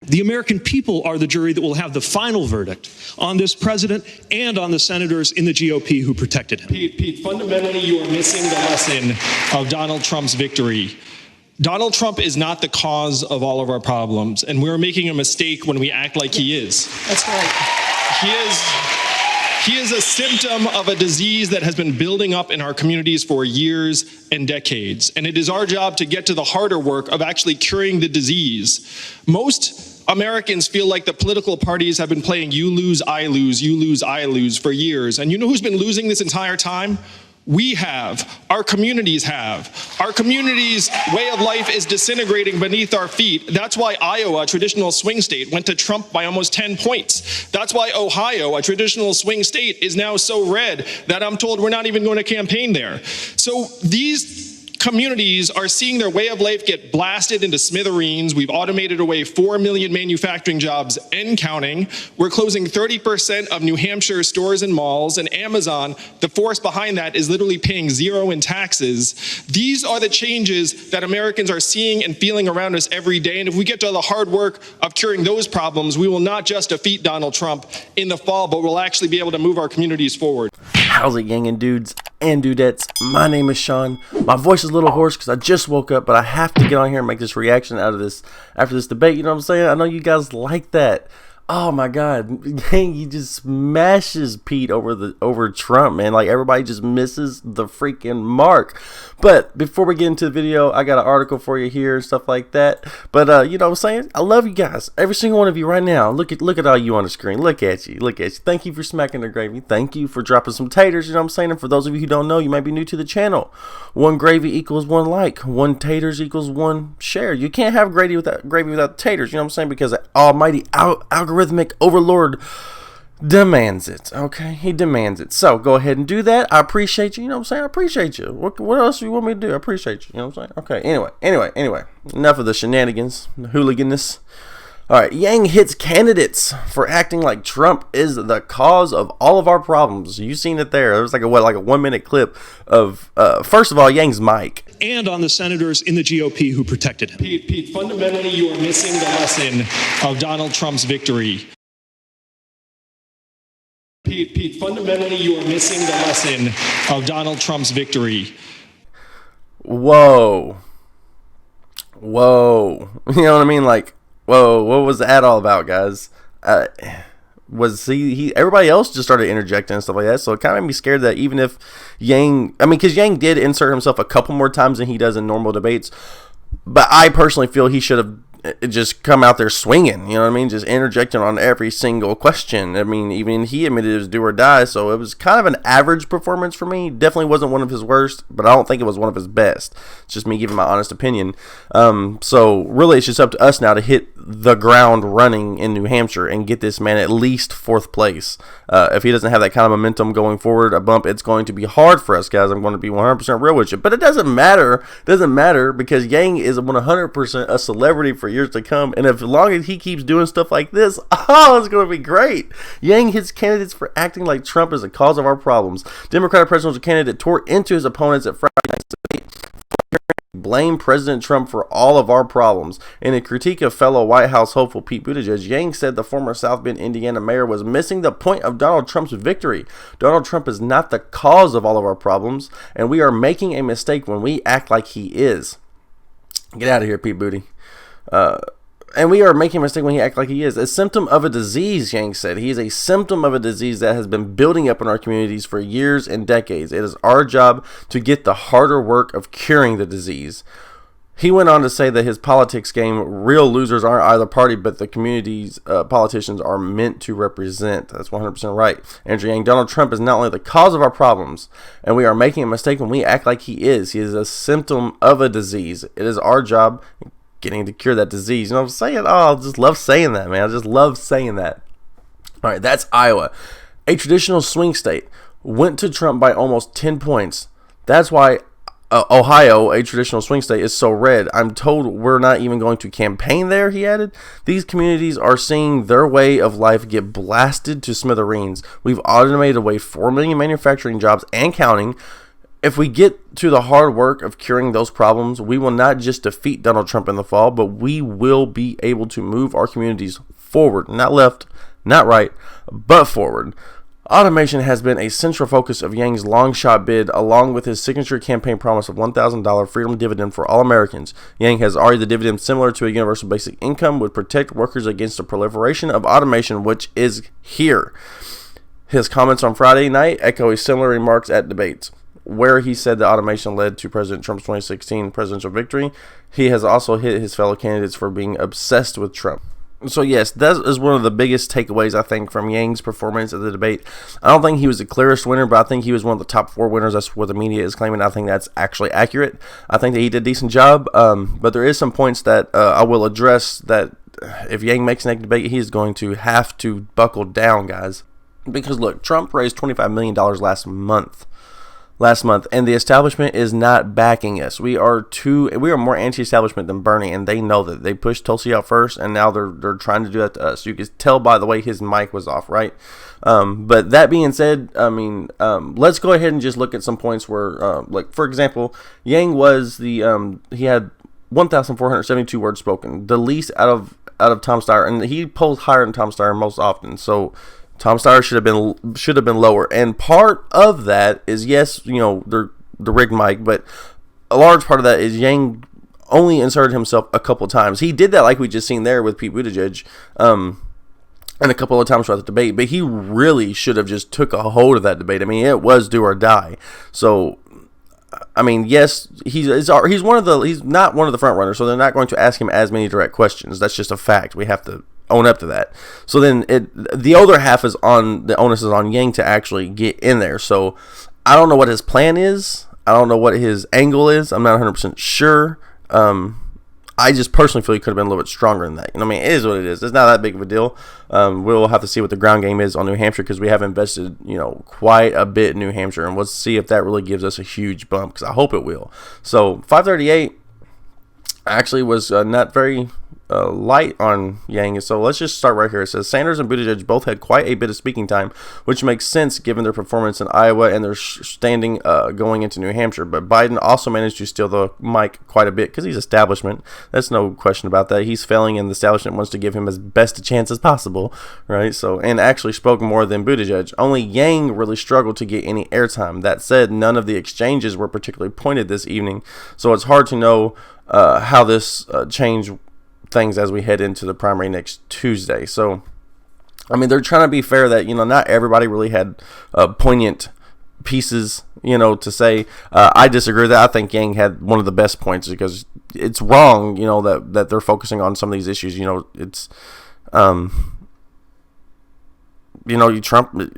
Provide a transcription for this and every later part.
The American people are the jury that will have the final verdict on this president and on the senators in the GOP who protected him. Pete, fundamentally, you are missing the lesson of Donald Trump's victory. Donald Trump is not the cause of all of our problems, and we're making a mistake when we act like he is. That's right. He is a symptom of a disease that has been building up in our communities for years and decades. And it is our job to get to the harder work of actually curing the disease. Most Americans feel like the political parties have been playing you lose, I lose for years. And you know who's been losing this entire time? We have. Our communities have. Our community's way of life is disintegrating beneath our feet. That's why Iowa, a traditional swing state, went to Trump by almost 10 points. That's why Ohio, a traditional swing state, is now so red that I'm told we're not even going to campaign there. So these communities are seeing their way of life get blasted into smithereens. We've automated away 4 million manufacturing jobs and counting. We're closing 30% of New Hampshire stores and malls, and Amazon, the force behind that, is literally paying zero in taxes. These are the changes that Americans are seeing and feeling around us every day. And if we get to the hard work of curing those problems, we will not just defeat Donald Trump in the fall, but we'll actually be able to move our communities forward. How's it, gang and dudes and dudettes? My name is Sean. My voice is a little hoarse because I just woke up, but I have to get on here and make this reaction out of this after this debate. You know what I'm saying? I know you guys like that. Oh my God, gang, he just smashes Pete over Trump, man. Like, everybody just misses the freaking mark. But before we get into the video, I got an article for you here and stuff like that. But you know what I'm saying? I love you guys, every single one of you right now. Look at all you on the screen. Look at you. Thank you for smacking the gravy. Thank you for dropping some taters. You know what I'm saying? And for those of you who don't know, you might be new to the channel. 1 gravy equals 1 like. 1 taters equals 1 share. You can't have gravy without taters. You know what I'm saying? Because the almighty algorithmic overlord demands it. Okay, he demands it. So go ahead and do that. I appreciate you. You know what I'm saying? I appreciate you. What else do you want me to do? I appreciate you. You know what I'm saying? Okay. Anyway. Enough of the shenanigans, the hooliganism. All right. Yang hits candidates for acting like Trump is the cause of all of our problems. You seen it there. It was like a 1 minute clip of first of all, Yang's mic. And on the senators in the GOP who protected him. Pete, fundamentally, you are missing the lesson of Donald Trump's victory. Pete, fundamentally, you are missing the lesson of Donald Trump's victory. Whoa. You know what I mean? Like, whoa, what was that all about, guys? Was he everybody else just started interjecting and stuff like that, so it kind of made me scared that even if Yang, because Yang did insert himself a couple more times than he does in normal debates, but I personally feel he should have just come out there swinging, you know what I mean, just interjecting on every single question. I mean, even he admitted it was do or die, so it was kind of an average performance for me. Definitely wasn't one of his worst, but I don't think it was one of his best. It's just me giving my honest opinion. So really, it's just up to us now to hit the ground running in New Hampshire and get this man at least 4th place. If he doesn't have that kind of momentum going forward, a bump, it's going to be hard for us, guys. I'm going to be 100% real with you, but it doesn't matter. It doesn't matter because Yang is 100% a celebrity for years to come, and as long as he keeps doing stuff like this, it's going to be great. Yang hits candidates for acting like Trump is the cause of our problems. Democratic presidential candidate tore into his opponents at Friday night's debate, blame President Trump for all of our problems. In a critique of fellow White House hopeful Pete Buttigieg, Yang said the former South Bend, Indiana mayor was missing the point of Donald Trump's victory. Donald Trump is not the cause of all of our problems, and we are making a mistake when we act like he is. Get out of here, Pete Booty. And we are making a mistake when he acts like he is. A symptom of a disease, Yang said. He is a symptom of a disease that has been building up in our communities for years and decades. It is our job to get the harder work of curing the disease. He went on to say that his politics game, real losers aren't either party, but the communities politicians are meant to represent. That's 100% right. Andrew Yang, Donald Trump is not only the cause of our problems, and we are making a mistake when we act like he is. He is a symptom of a disease. It is our job getting to cure that disease. You know what I'm saying? Oh, I just love saying that, man. I just love saying that. All right, that's Iowa. A traditional swing state went to Trump by almost 10 points. That's why Ohio, a traditional swing state, is so red. I'm told we're not even going to campaign there, he added. These communities are seeing their way of life get blasted to smithereens. We've automated away 4 million manufacturing jobs and counting. if we get to the hard work of curing those problems, we will not just defeat Donald Trump in the fall, but we will be able to move our communities forward, not left, not right, but forward. Automation has been a central focus of Yang's long shot bid, along with his signature campaign promise of $1,000 freedom dividend for all Americans. Yang has argued the dividend, similar to a universal basic income, would protect workers against the proliferation of automation, which is here. His comments on Friday night echo similar remarks at debates, where he said that automation led to President Trump's 2016 presidential victory. He has also hit his fellow candidates for being obsessed with Trump. So yes, that is one of the biggest takeaways, I think, from Yang's performance at the debate. I don't think he was the clearest winner, but I think he was one of the top 4 winners. That's what the media is claiming. I think that's actually accurate. I think that he did a decent job, but there is some points that I will address that if Yang makes an debate, he's going to have to buckle down, guys. Because look, Trump raised $25 million last month, and the establishment is not backing us. We are more anti-establishment than Bernie, and they know that. They pushed Tulsi out first, and now they're trying to do that to us. You can tell by the way his mic was off, right? But that being said, let's go ahead and just look at some points where, like for example, Yang was he had 1,472 words spoken, the least out of Tom Steyer, and he polls higher than Tom Steyer most often. So Tom Steyer should have been lower, and part of that is, yes, the rigged mic, but a large part of that is Yang only inserted himself a couple of times. He did that like we just seen there with Pete Buttigieg, and a couple of times throughout the debate, but he really should have just took a hold of that debate. I mean, it was do or die. So, I mean, yes, he's not one of the front runners, so they're not going to ask him as many direct questions. That's just a fact. We have to own up to that. So then the other half is the onus is on Yang to actually get in there. So I don't know what his plan is. I don't know what his angle is. I'm not 100% sure. I just personally feel he could have been a little bit stronger than that. I mean, it is what it is. It's not that big of a deal. We'll have to see what the ground game is on New Hampshire, because we have invested, quite a bit in New Hampshire, and we'll see if that really gives us a huge bump, because I hope it will. So 538 actually was not very light on Yang. So let's just start right here. It says Sanders and Buttigieg both had quite a bit of speaking time, which makes sense given their performance in Iowa and their standing going into New Hampshire. But Biden also managed to steal the mic quite a bit because he's establishment. That's no question about that. He's failing, and the establishment wants to give him as best a chance as possible, right? So, and actually spoke more than Buttigieg. Only Yang really struggled to get any airtime. That said, none of the exchanges were particularly pointed this evening, so it's hard to know how this change things as we head into the primary next Tuesday. So, I mean, they're trying to be fair that, not everybody really had poignant pieces, to say. I disagree with that. I think Yang had one of the best points, because it's wrong, that they're focusing on some of these issues. It's, Trump,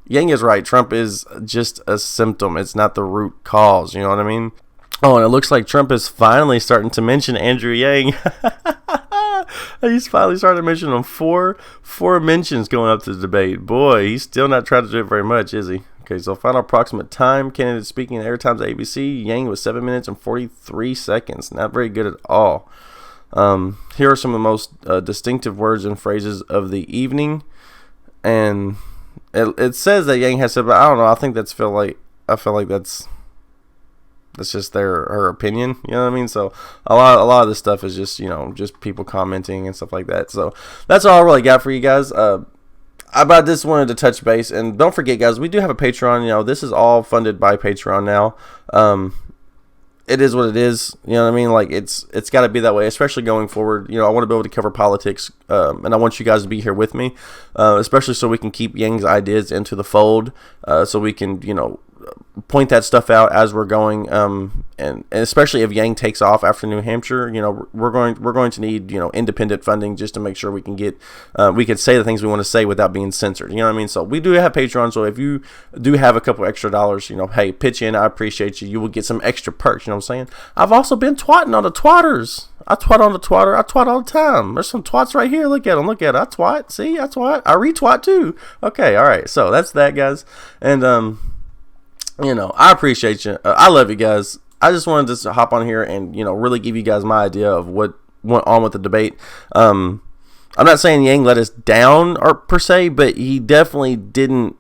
Yang is right. Trump is just a symptom. It's not the root cause. You know what I mean? Oh, and it looks like Trump is finally starting to mention Andrew Yang. He's finally starting to mention him. Four mentions going up to the debate. Boy, he's still not trying to do it very much, is he? Okay, so final approximate time. Candidate speaking at airtimes at ABC. Yang was 7 minutes and 43 seconds. Not very good at all. Here are some of the most distinctive words and phrases of the evening. And it says that Yang has said, but I don't know. I think I feel like that's just her opinion, you know what I mean? So a lot of this stuff is just, just people commenting and stuff like that. So that's all I really got for you guys. I just wanted to touch base, and don't forget, guys, we do have a Patreon. This is all funded by Patreon now. It is what it is, you know what I mean? Like, it's got to be that way, especially going forward. I want to be able to cover politics, and I want you guys to be here with me, especially so we can keep Yang's ideas into the fold, so we can, point that stuff out as we're going, and especially if Yang takes off after New Hampshire, we're going to need, independent funding just to make sure we can get, we can say the things we want to say without being censored, you know what I mean? So we do have Patreon, so if you do have a couple extra dollars, hey, pitch in, I appreciate you. You will get some extra perks, you know what I'm saying? I've also been twatting on the twatters. I twat on the twatter. I twat all the time. There's some twats right here. Look at them. I twat. See, I twat. I retwat too. Okay, all right. So that's that, guys. And I appreciate you. I love you guys. I just wanted to hop on here and, really give you guys my idea of what went on with the debate. I'm not saying Yang let us down or per se, but he definitely didn't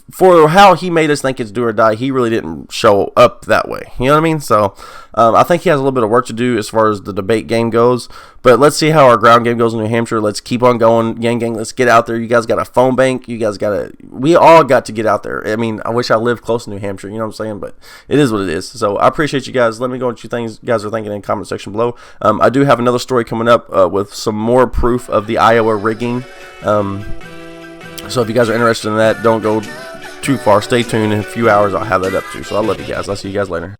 for how he made us think it's do or die, he really didn't show up that way. You know what I mean? So I think he has a little bit of work to do as far as the debate game goes. But let's see how our ground game goes in New Hampshire. Let's keep on going, gang. Let's get out there. You guys got a phone bank. We all got to get out there. I mean, I wish I lived close to New Hampshire. You know what I'm saying? But it is what it is. So I appreciate you guys. Let me know what you guys are thinking in the comment section below. I do have another story coming up with some more proof of the Iowa rigging. So if you guys are interested in that, don't go too far. Stay tuned. In a few hours, I'll have that up too. So I love you guys. I'll see you guys later.